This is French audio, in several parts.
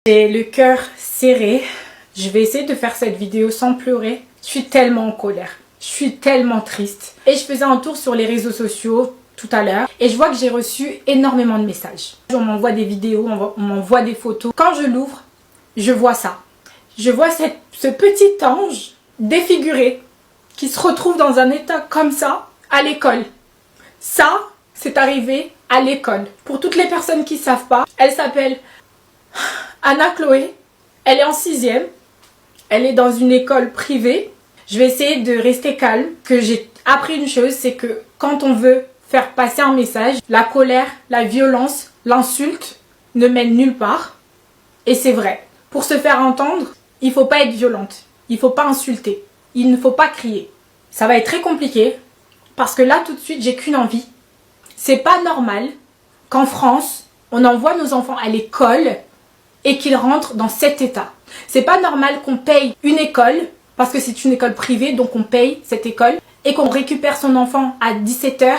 J'ai le cœur serré. Je vais essayer de faire cette vidéo sans pleurer. Je suis tellement en colère. Je suis tellement triste. Et je faisais un tour sur les réseaux sociaux tout à l'heure. Et je vois que j'ai reçu énormément de messages. On m'envoie des vidéos, on m'envoie des photos. Quand je l'ouvre, je vois ça. Je vois ce petit ange défiguré qui se retrouve dans un état comme ça à l'école. Ça, c'est arrivé à l'école. Pour toutes les personnes qui ne savent pas, elle s'appelle Anna Chloé. Elle est en 6e. Elle est dans une école privée. Je vais essayer de rester calme. Que j'ai appris une chose, c'est que quand on veut faire passer un message, la colère, la violence, l'insulte ne mène nulle part. Et c'est vrai. Pour se faire entendre, il ne faut pas être violente. Il ne faut pas insulter. Il ne faut pas crier. Ça va être très compliqué. Parce que là, tout de suite, j'ai qu'une envie. C'est pas normal qu'en France, on envoie nos enfants à l'école et qu'ils rentrent dans cet état. C'est pas normal qu'on paye une école, parce que c'est une école privée, donc on paye cette école, et qu'on récupère son enfant à 17 h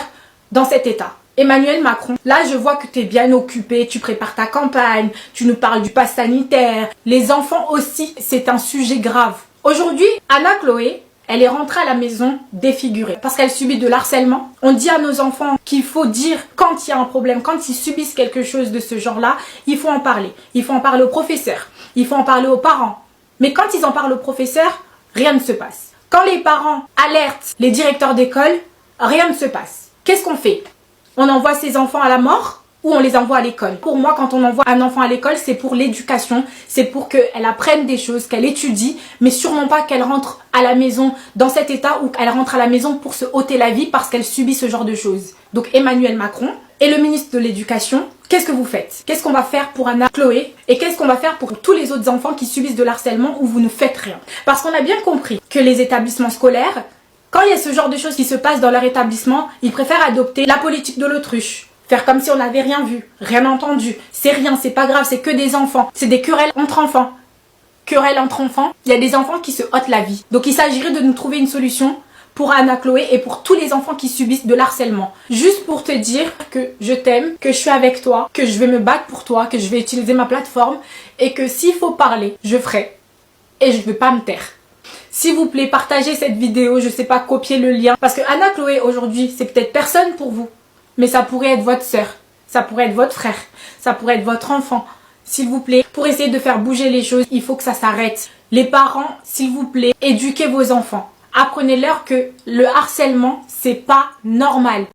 dans cet état. Emmanuel Macron, là je vois que tu es bien occupé, tu prépares ta campagne, tu nous parles du pass sanitaire. Les enfants aussi, c'est un sujet grave. Aujourd'hui, Anna Chloé, elle est rentrée à la maison défigurée parce qu'elle subit de l'harcèlement. On dit à nos enfants qu'il faut dire quand il y a un problème, quand ils subissent quelque chose de ce genre-là, il faut en parler. Il faut en parler aux professeurs, il faut en parler aux parents. Mais quand ils en parlent aux professeurs, rien ne se passe. Quand les parents alertent les directeurs d'école, rien ne se passe. Qu'est-ce qu'on fait? On envoie ses enfants à la mort ou on les envoie à l'école? Pour moi, quand on envoie un enfant à l'école, c'est pour l'éducation, c'est pour qu'elle apprenne des choses, qu'elle étudie, mais sûrement pas qu'elle rentre à la maison dans cet état ou qu'elle rentre à la maison pour se ôter la vie parce qu'elle subit ce genre de choses. Donc Emmanuel Macron et le ministre de l'Éducation, qu'est-ce que vous faites? Qu'est-ce qu'on va faire pour Anna Chloé? Et qu'est-ce qu'on va faire pour tous les autres enfants qui subissent de l'harcèlement où vous ne faites rien? Parce qu'on a bien compris que les établissements scolaires, quand il y a ce genre de choses qui se passent dans leur établissement, ils préfèrent adopter la politique de l'autruche. Faire comme si on n'avait rien vu, rien entendu. C'est rien, c'est pas grave, c'est que des enfants. C'est des querelles entre enfants. Querelles entre enfants, il y a des enfants qui se ôtent la vie. Donc il s'agirait de nous trouver une solution pour Anna Chloé et pour tous les enfants qui subissent de l'harcèlement. Juste pour te dire que je t'aime, que je suis avec toi, que je vais me battre pour toi, que je vais utiliser ma plateforme et que s'il faut parler, je ferai. Et je ne vais pas me taire. S'il vous plaît, partagez cette vidéo, je sais pas, copiez le lien. Parce que Anna Chloé aujourd'hui, c'est peut-être personne pour vous. Mais ça pourrait être votre sœur, ça pourrait être votre frère, ça pourrait être votre enfant. S'il vous plaît, pour essayer de faire bouger les choses, il faut que ça s'arrête. Les parents, s'il vous plaît, éduquez vos enfants. Apprenez-leur que le harcèlement, c'est pas normal.